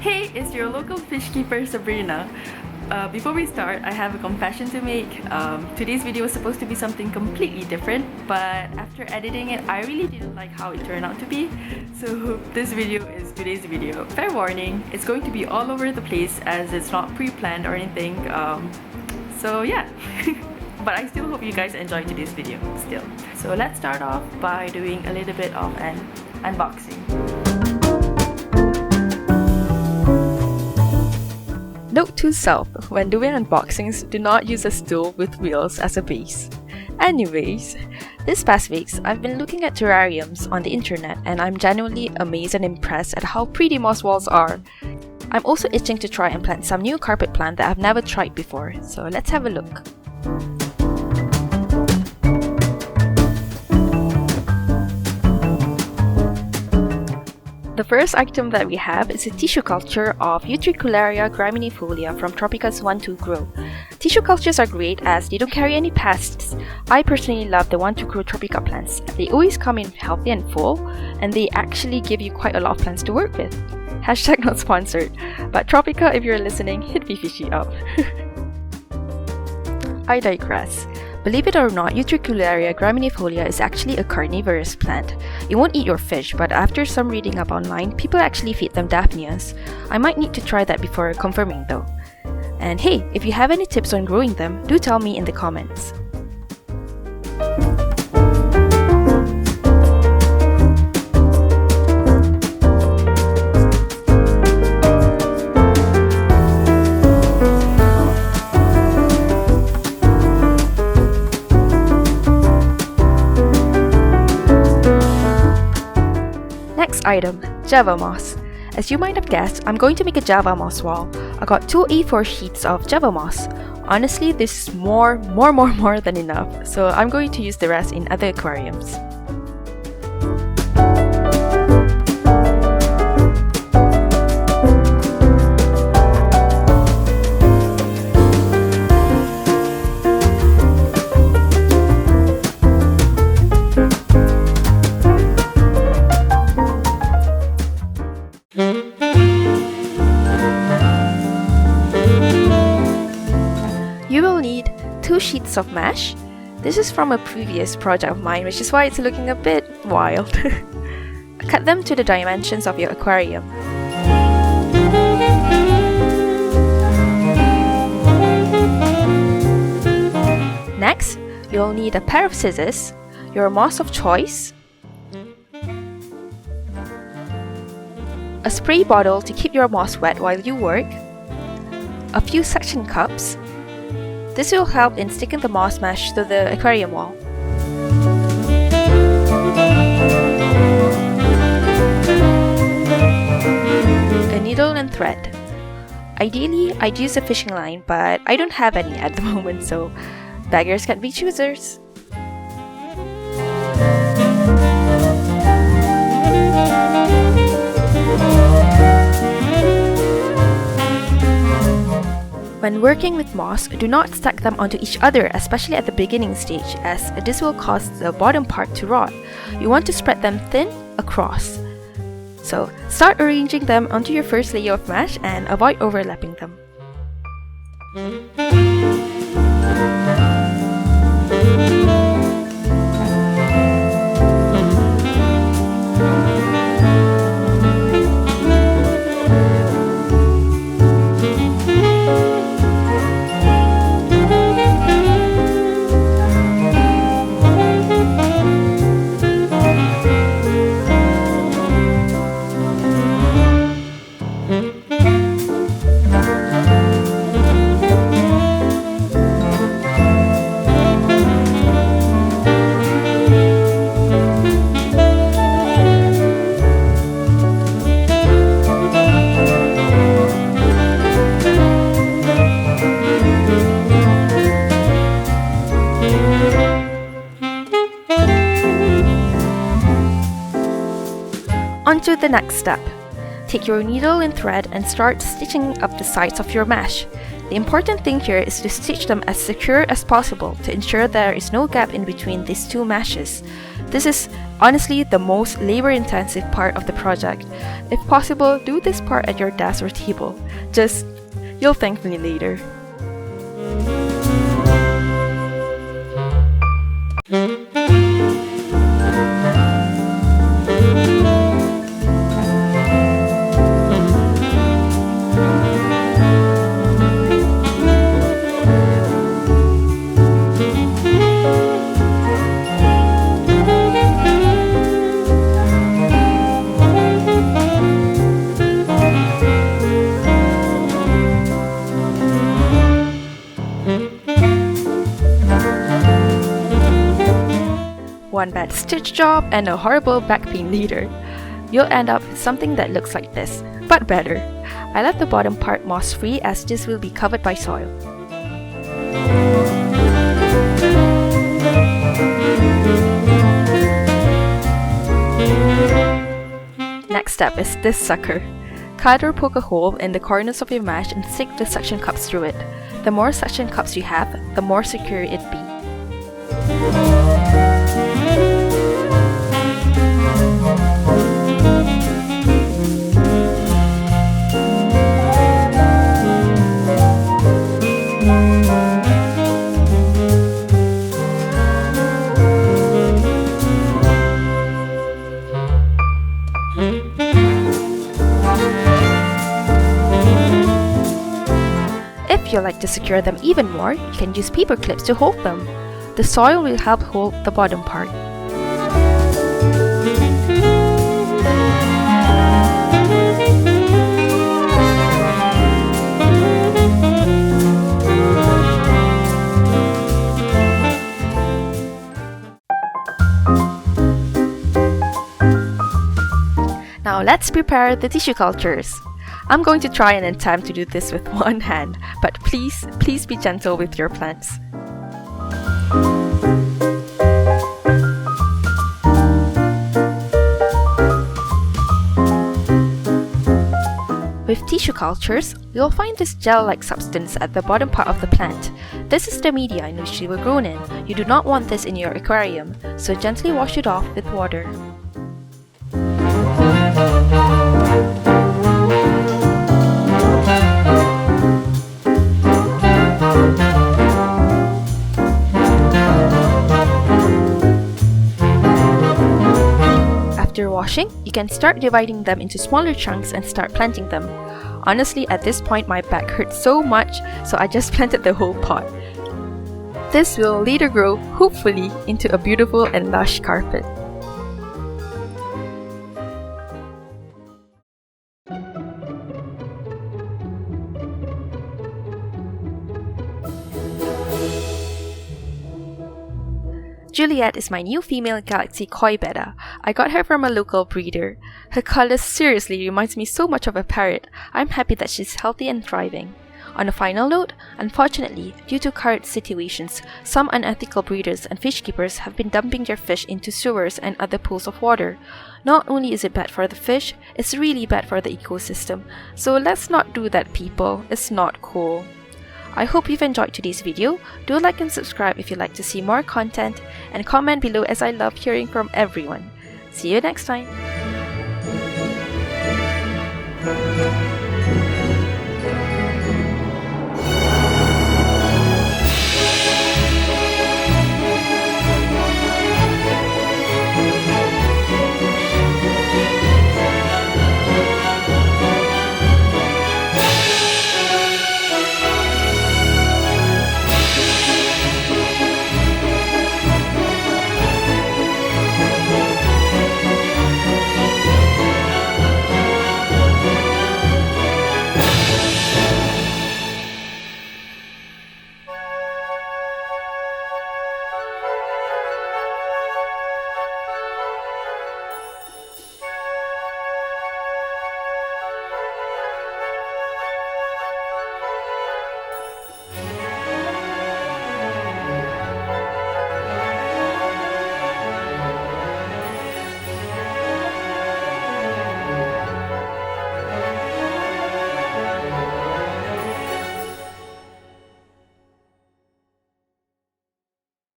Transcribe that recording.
Hey, it's your local fish keeper Sabrina. Before we start, I have a confession to make. Today's video was supposed to be something completely different, but after editing it, I really didn't like how it turned out to be. So this video is today's video. Fair warning, it's going to be all over the place as it's not pre-planned or anything. So yeah. But I still hope you guys enjoy today's video still. So let's start off by doing a little bit of an unboxing. Note to self, when doing unboxings, do not use a stool with wheels as a base. Anyways, this past weeks, I've been looking at terrariums on the internet and I'm genuinely amazed and impressed at how pretty moss walls are. I'm also itching to try and plant some new carpet plant that I've never tried before, so let's have a look. The first item that we have is a tissue culture of Utricularia graminifolia from Tropica's 1-2 Grow. Tissue cultures are great as they don't carry any pests. I personally love the 1-2 Grow Tropica plants. They always come in healthy and full, and they actually give you quite a lot of plants to work with. Hashtag not sponsored, but Tropica, if you're listening, hit me fishy up. I digress. Believe it or not, Utricularia graminifolia is actually a carnivorous plant. It won't eat your fish, but after some reading up online, people actually feed them daphnias. I might need to try that before confirming though. And hey, if you have any tips on growing them, do tell me in the comments. Next item, Java moss. As you might have guessed, I'm going to make a Java moss wall. I got 2 A4 sheets of Java moss. Honestly, this is more than enough, so I'm going to use the rest in other aquariums. You will need 2 sheets of mesh. This is from a previous project of mine, which is why it's looking a bit wild. Cut them to the dimensions of your aquarium. Next, you'll need a pair of scissors, your moss of choice, a spray bottle to keep your moss wet while you work, a few suction cups. This will help in sticking the moss mesh to the aquarium wall. A needle and thread. Ideally, I'd use a fishing line, but I don't have any at the moment, so beggars can't be choosers. When working with moss, do not stack them onto each other, especially at the beginning stage, as this will cause the bottom part to rot. You want to spread them thin across. So, start arranging them onto your first layer of mesh and avoid overlapping them. On to the next step. Take your needle and thread and start stitching up the sides of your mesh. The important thing here is to stitch them as secure as possible to ensure there is no gap in between these two meshes. This is honestly the most labor-intensive part of the project. If possible, do this part at your desk or table. You'll thank me later. One bad stitch job and a horrible back pain later. You'll end up with something that looks like this, but better. I left the bottom part moss free as this will be covered by soil. Next step is this sucker. Cut or poke a hole in the corners of your mesh and stick the suction cups through it. The more suction cups you have, the more secure it'll be. If you like to secure them even more, you can use paper clips to hold them. The soil will help hold the bottom part. Now let's prepare the tissue cultures. I'm going to try and attempt to do this with one hand, but please be gentle with your plants. With tissue cultures, you'll find this gel-like substance at the bottom part of the plant. This is the media in which they were grown in. You do not want this in your aquarium, so gently wash it off with water. After washing, you can start dividing them into smaller chunks and start planting them. Honestly, at this point my back hurts so much, so I just planted the whole pot. This will later grow, hopefully, into a beautiful and lush carpet. Juliet is my new female Galaxy koi betta. I got her from a local breeder. Her color seriously reminds me so much of a parrot. I'm happy that she's healthy and thriving. On a final note, unfortunately, due to current situations, some unethical breeders and fish keepers have been dumping their fish into sewers and other pools of water. Not only is it bad for the fish, it's really bad for the ecosystem. So let's not do that, people. It's not cool. I hope you've enjoyed today's video. Do like and subscribe if you'd like to see more content, and comment below as I love hearing from everyone. See you next time!